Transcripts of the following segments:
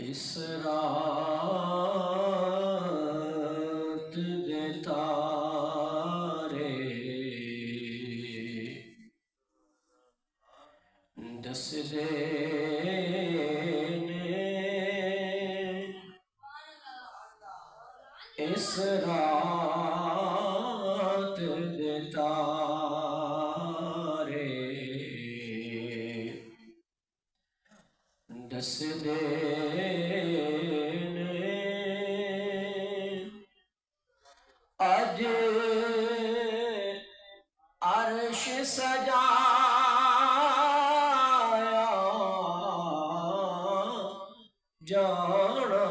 اس رات دے تارے دس دے اس رات دے تارے دس دے اج عرش سجایا جانا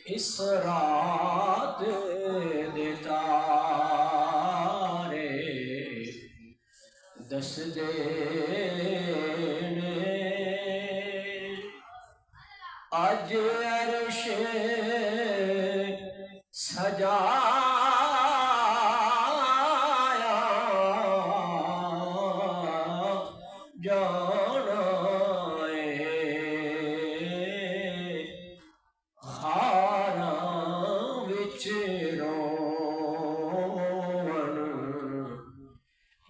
اس رات دے تارے دس دے اج عرش سجایا جانا وچ رون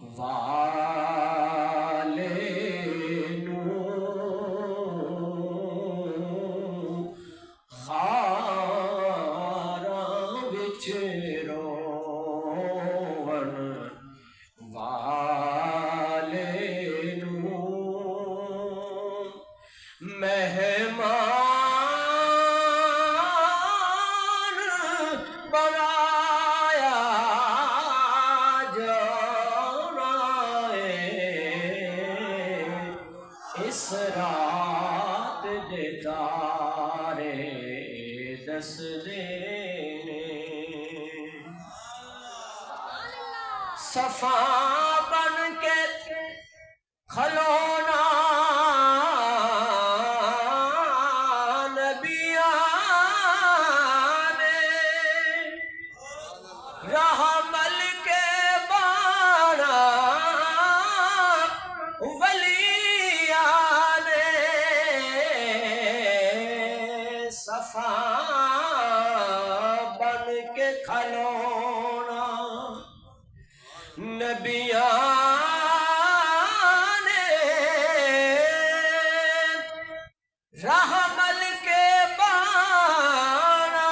والے خاراں وچ رون والے مہمان بنایا جانا اس رات دے تارے دس دے صفا بن کے کھلونا رحمل کے بانا ولیان صفا بن کے کھلونا نبیان رحمل کے بانا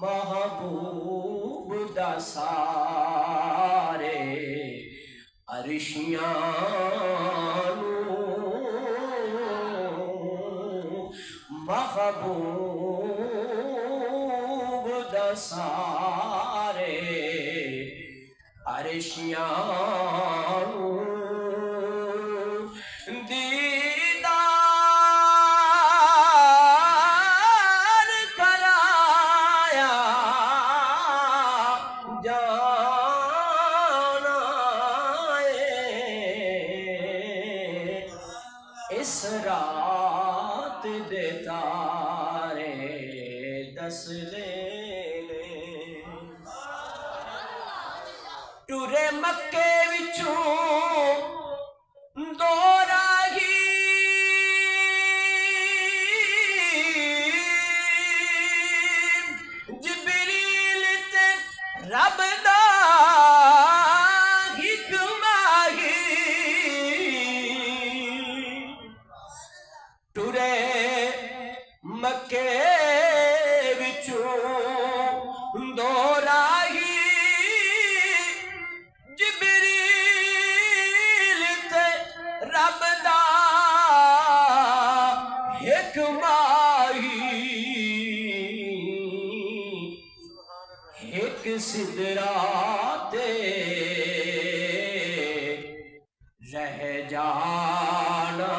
محبوب دا سارے عرشیاں محبوب دا سارے عرشیاں اس رات دے تارے دس دے ٹورے مکے وچوں دو راہی جبریل تے رب دا ٹورے مکے وچوں دو راہی جبریل تے رب دا ایک ماہی ایک سدرا تے رہ جانا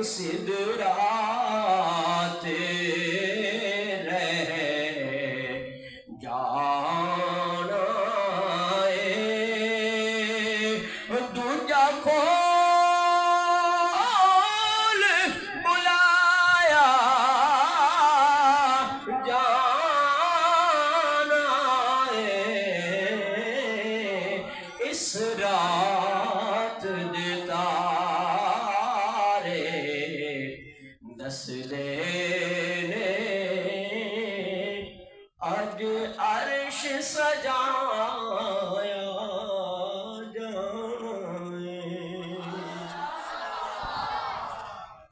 سدرات رہ جانا دوجا کھول بلایا عرش سجا